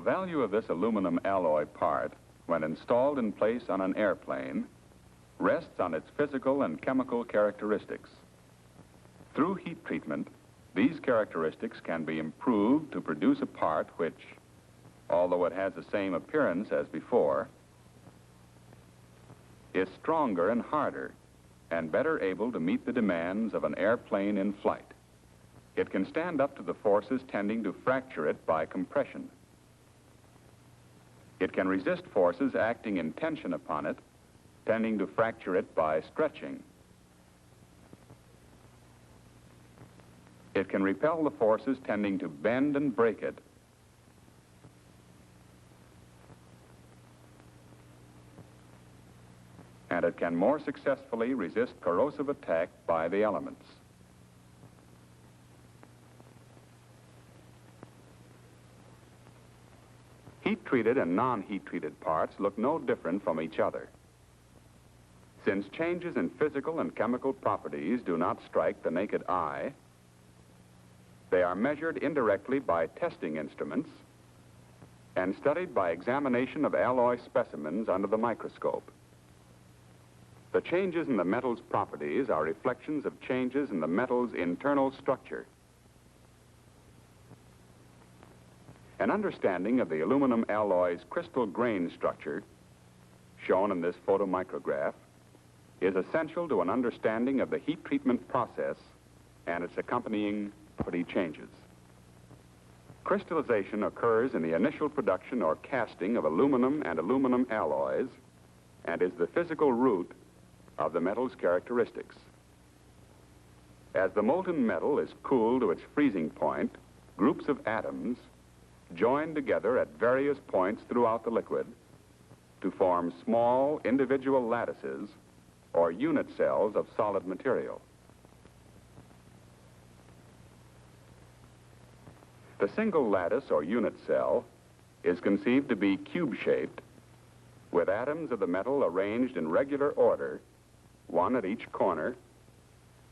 The value of this aluminum alloy part, when installed in place on an airplane, rests on its physical and chemical characteristics. Through heat treatment, these characteristics can be improved to produce a part which, although it has the same appearance as before, is stronger and harder and better able to meet the demands of an airplane in flight. It can stand up to the forces tending to fracture it by compression. It can resist forces acting in tension upon it, tending to fracture it by stretching. It can repel the forces tending to bend and break it. And it can more successfully resist corrosive attack by the elements. Heat-treated and non-heat-treated parts look no different from each other. Since changes in physical and chemical properties do not strike the naked eye, they are measured indirectly by testing instruments and studied by examination of alloy specimens under the microscope. The changes in the metal's properties are reflections of changes in the metal's internal structure. An understanding of the aluminum alloy's crystal grain structure, shown in this photomicrograph, is essential to an understanding of the heat treatment process and its accompanying property changes. Crystallization occurs in the initial production or casting of aluminum and aluminum alloys and is the physical root of the metal's characteristics. As the molten metal is cooled to its freezing point, groups of atoms join together at various points throughout the liquid to form small individual lattices or unit cells of solid material. The single lattice or unit cell is conceived to be cube-shaped, with atoms of the metal arranged in regular order, one at each corner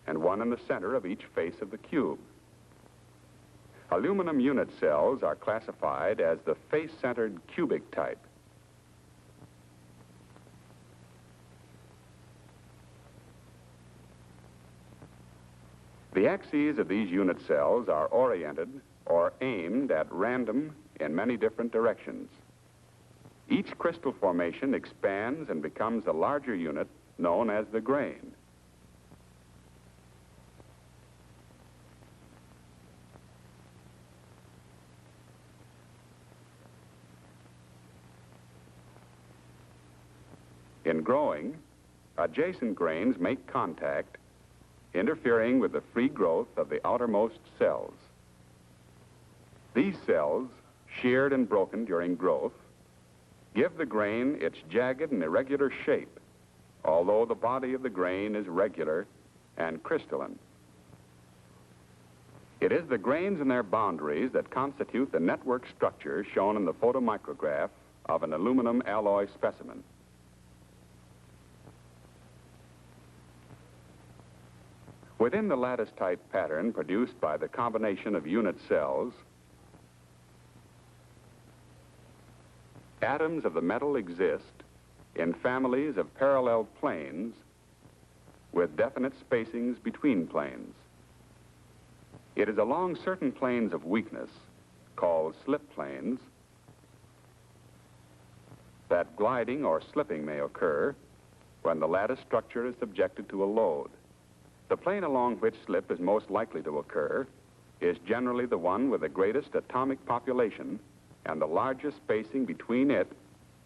and one in the center of each face of the cube. Aluminum unit cells are classified as the face-centered cubic type. The axes of these unit cells are oriented or aimed at random in many different directions. Each crystal formation expands and becomes a larger unit known as the grain. In growing, adjacent grains make contact, interfering with the free growth of the outermost cells. These cells, sheared and broken during growth, give the grain its jagged and irregular shape, although the body of the grain is regular and crystalline. It is the grains and their boundaries that constitute the network structure shown in the photomicrograph of an aluminum alloy specimen. Within the lattice-type pattern produced by the combination of unit cells, atoms of the metal exist in families of parallel planes with definite spacings between planes. It is along certain planes of weakness, called slip planes, that gliding or slipping may occur when the lattice structure is subjected to a load. The plane along which slip is most likely to occur is generally the one with the greatest atomic population and the largest spacing between it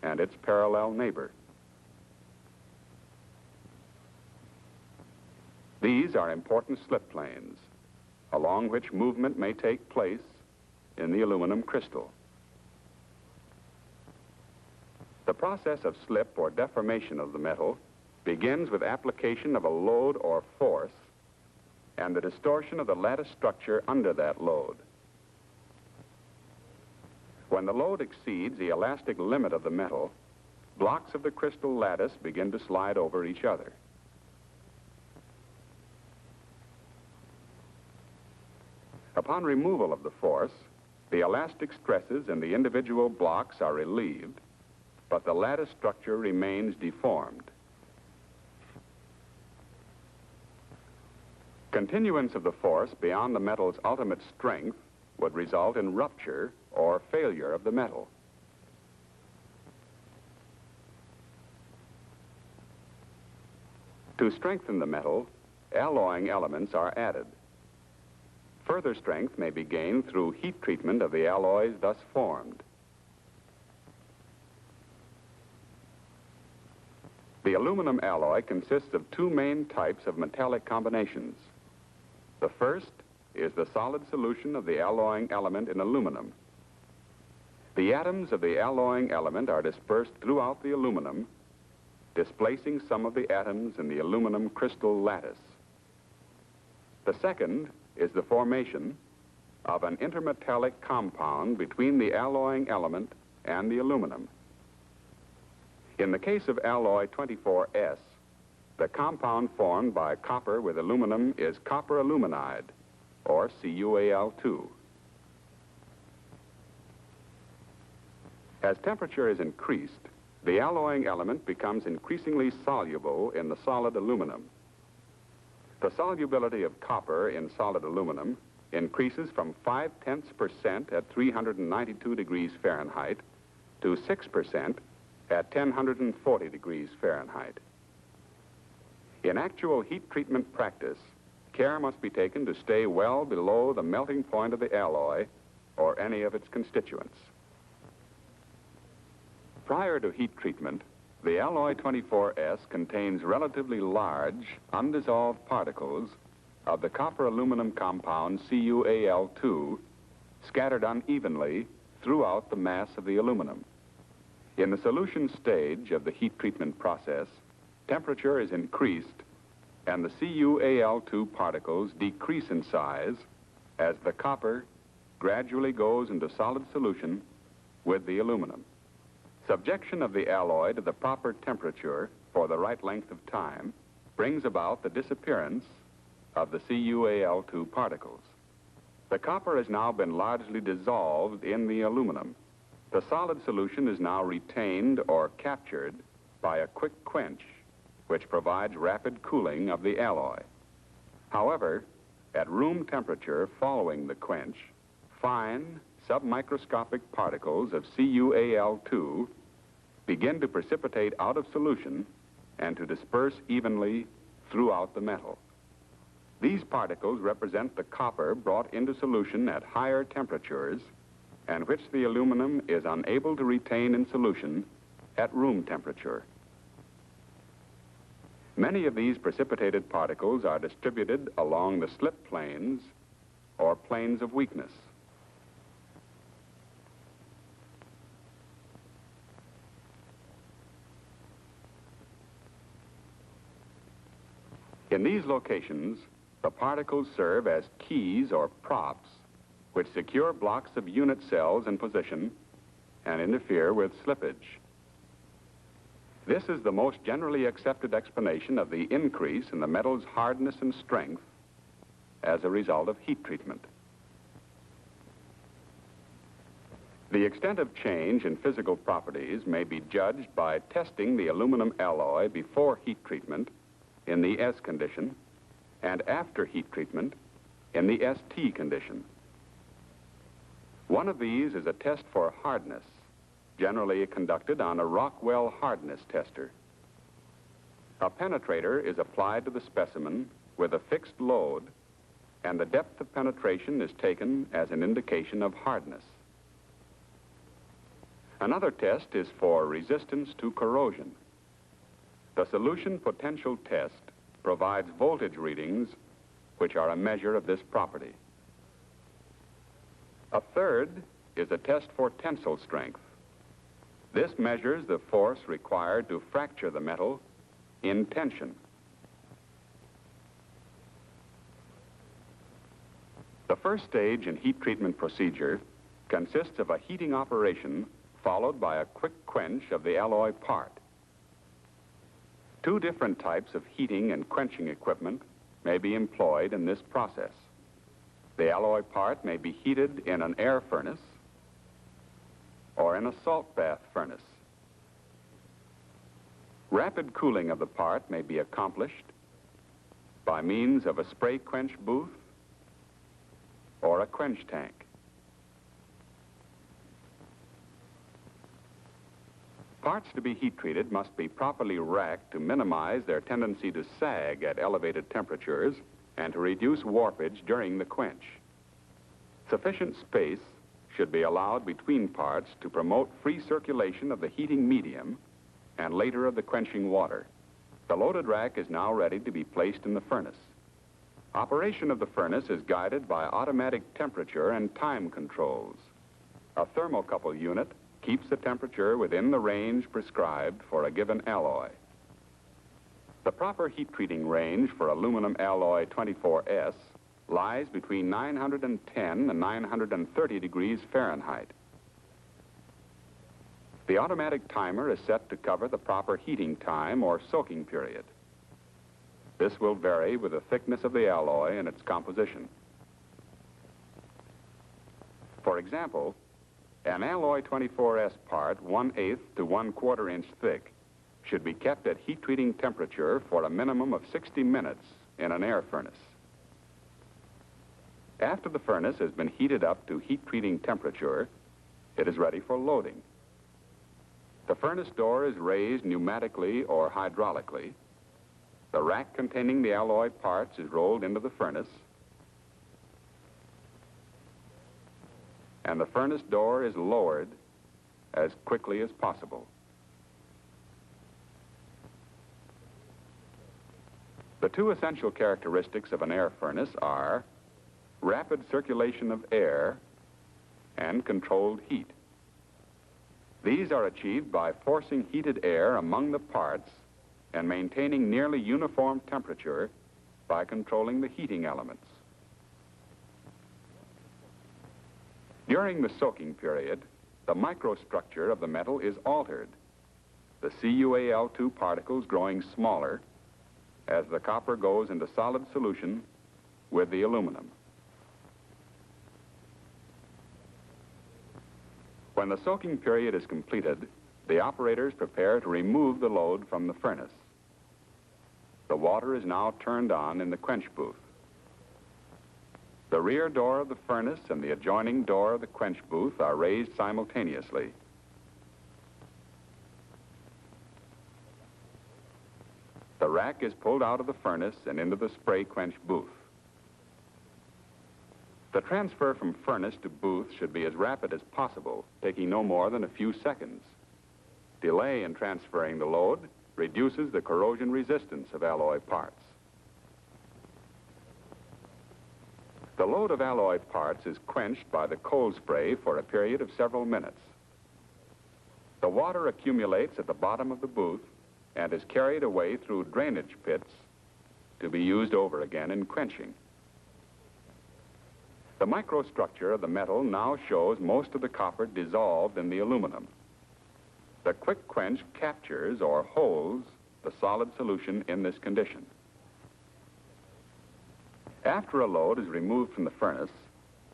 and its parallel neighbor. These are important slip planes, along which movement may take place in the aluminum crystal. The process of slip or deformation of the metal begins with application of a load or force and the distortion of the lattice structure under that load. When the load exceeds the elastic limit of the metal, blocks of the crystal lattice begin to slide over each other. Upon removal of the force, The elastic stresses in the individual blocks are relieved, but the lattice structure remains deformed. Continuance of the force beyond the metal's ultimate strength would result in rupture or failure of the metal. To strengthen the metal, alloying elements are added. Further strength may be gained through heat treatment of the alloys thus formed. The aluminum alloy consists of two main types of metallic combinations. The first is the solid solution of the alloying element in aluminum. The atoms of the alloying element are dispersed throughout the aluminum, displacing some of the atoms in the aluminum crystal lattice. The second is the formation of an intermetallic compound between the alloying element and the aluminum. In the case of alloy 24S, the compound formed by copper with aluminum is copper aluminide, or CuAl2. As temperature is increased, the alloying element becomes increasingly soluble in the solid aluminum. The solubility of copper in solid aluminum increases from 0.5% at 392 degrees Fahrenheit to 6% at 1,040 degrees Fahrenheit. In actual heat treatment practice, care must be taken to stay well below the melting point of the alloy or any of its constituents. Prior to heat treatment, the alloy 24S contains relatively large, undissolved particles of the copper-aluminum compound CuAl2 scattered unevenly throughout the mass of the aluminum. In the solution stage of the heat treatment process, temperature is increased and the CuAl2 particles decrease in size as the copper gradually goes into solid solution with the aluminum. Subjection of the alloy to the proper temperature for the right length of time brings about the disappearance of the CuAl2 particles. The copper has now been largely dissolved in the aluminum. The solid solution is now retained or captured by a quick quench, which provides rapid cooling of the alloy. However, at room temperature following the quench, fine submicroscopic particles of CuAl2 begin to precipitate out of solution and to disperse evenly throughout the metal. These particles represent the copper brought into solution at higher temperatures and which the aluminum is unable to retain in solution at room temperature. Many of these precipitated particles are distributed along the slip planes or planes of weakness. In these locations, the particles serve as keys or props which secure blocks of unit cells in position and interfere with slippage. This is the most generally accepted explanation of the increase in the metal's hardness and strength as a result of heat treatment. The extent of change in physical properties may be judged by testing the aluminum alloy before heat treatment in the S condition and after heat treatment in the ST condition. One of these is a test for hardness, generally conducted on a Rockwell hardness tester. A penetrator is applied to the specimen with a fixed load, and the depth of penetration is taken as an indication of hardness. Another test is for resistance to corrosion. The solution potential test provides voltage readings which are a measure of this property. A third is a test for tensile strength. This measures the force required to fracture the metal in tension. The first stage in heat treatment procedure consists of a heating operation followed by a quick quench of the alloy part. Two different types of heating and quenching equipment may be employed in this process. The alloy part may be heated in an air furnace or in a salt bath furnace. Rapid cooling of the part may be accomplished by means of a spray quench booth or a quench tank. Parts to be heat treated must be properly racked to minimize their tendency to sag at elevated temperatures and to reduce warpage during the quench. Sufficient space should be allowed between parts to promote free circulation of the heating medium and later of the quenching water. The loaded rack is now ready to be placed in the furnace. Operation of the furnace is guided by automatic temperature and time controls. A thermocouple unit keeps the temperature within the range prescribed for a given alloy. The proper heat treating range for aluminum alloy 24S lies between 910 and 930 degrees Fahrenheit. The automatic timer is set to cover the proper heating time or soaking period. This will vary with the thickness of the alloy and its composition. For example, an alloy 24S part 1/8 to 1/4 inch thick should be kept at heat treating temperature for a minimum of 60 minutes in an air furnace. After the furnace has been heated up to heat treating temperature, it is ready for loading. The furnace door is raised pneumatically or hydraulically. The rack containing the alloy parts is rolled into the furnace, and the furnace door is lowered as quickly as possible. The two essential characteristics of an air furnace are rapid circulation of air and controlled heat. These are achieved by forcing heated air among the parts and maintaining nearly uniform temperature by controlling the heating elements. During the soaking period, the microstructure of the metal is altered, the CuAl2 particles growing smaller as the copper goes into solid solution with the aluminum. When the soaking period is completed, the operators prepare to remove the load from the furnace. The water is now turned on in the quench booth. The rear door of the furnace and the adjoining door of the quench booth are raised simultaneously. The rack is pulled out of the furnace and into the spray quench booth. The transfer from furnace to booth should be as rapid as possible, taking no more than a few seconds. Delay in transferring the load reduces the corrosion resistance of alloy parts. The load of alloy parts is quenched by the cold spray for a period of several minutes. The water accumulates at the bottom of the booth and is carried away through drainage pits to be used over again in quenching. The microstructure of the metal now shows most of the copper dissolved in the aluminum. The quick quench captures or holds the solid solution in this condition. After a load is removed from the furnace,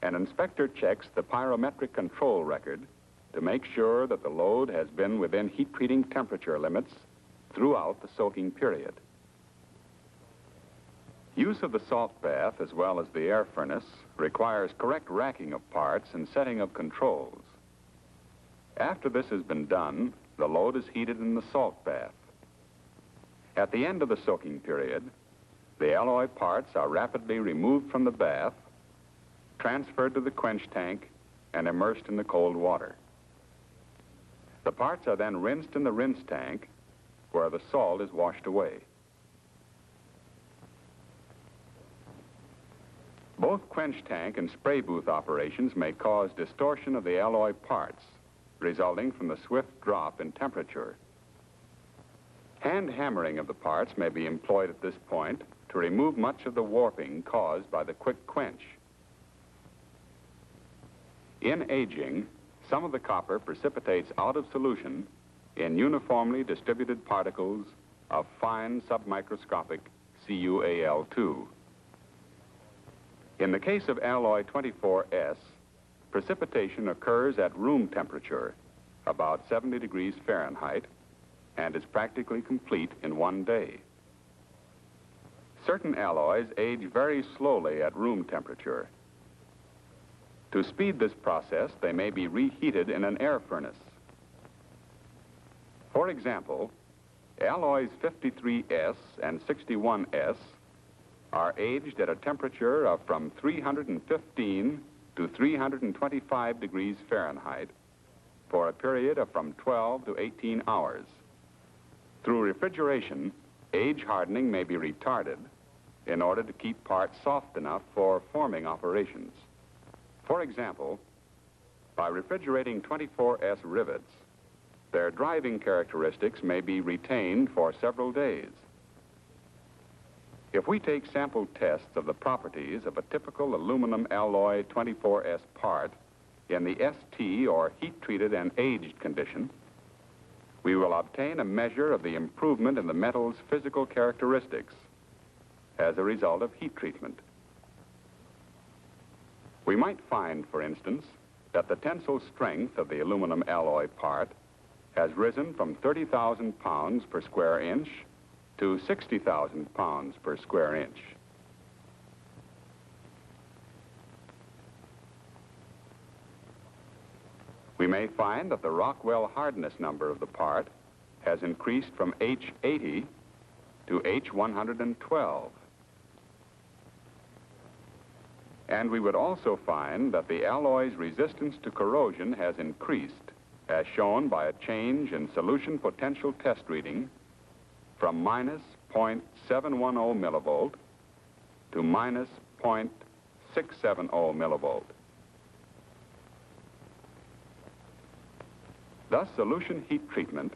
an inspector checks the pyrometric control record to make sure that the load has been within heat treating temperature limits throughout the soaking period. Use of the salt bath as well as the air furnace requires correct racking of parts and setting of controls. After this has been done, the load is heated in the salt bath. At the end of the soaking period, the alloy parts are rapidly removed from the bath, transferred to the quench tank, and immersed in the cold water. The parts are then rinsed in the rinse tank, where the salt is washed away. Both quench tank and spray booth operations may cause distortion of the alloy parts, resulting from the swift drop in temperature. Hand hammering of the parts may be employed at this point to remove much of the warping caused by the quick quench. In aging, some of the copper precipitates out of solution in uniformly distributed particles of fine submicroscopic CuAl2. In the case of alloy 24S, precipitation occurs at room temperature, about 70 degrees Fahrenheit, and is practically complete in 1 day. Certain alloys age very slowly at room temperature. To speed this process, they may be reheated in an air furnace. For example, alloys 53S and 61S are aged at a temperature of from 315 to 325 degrees Fahrenheit for a period of from 12 to 18 hours. Through refrigeration, age hardening may be retarded in order to keep parts soft enough for forming operations. For example, by refrigerating 24S rivets, their driving characteristics may be retained for several days. If we take sample tests of the properties of a typical aluminum alloy 24S part in the ST or heat-treated and aged condition, we will obtain a measure of the improvement in the metal's physical characteristics as a result of heat treatment. We might find, for instance, that the tensile strength of the aluminum alloy part has risen from 30,000 pounds per square inch to 60,000 pounds per square inch. We may find that the Rockwell hardness number of the part has increased from H80 to H112. And we would also find that the alloy's resistance to corrosion has increased, as shown by a change in solution potential test reading from minus 0.710 millivolt to minus 0.670 millivolt. Thus, solution heat treatment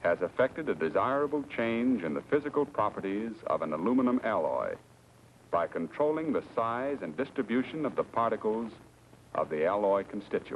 has effected a desirable change in the physical properties of an aluminum alloy by controlling the size and distribution of the particles of the alloy constituent.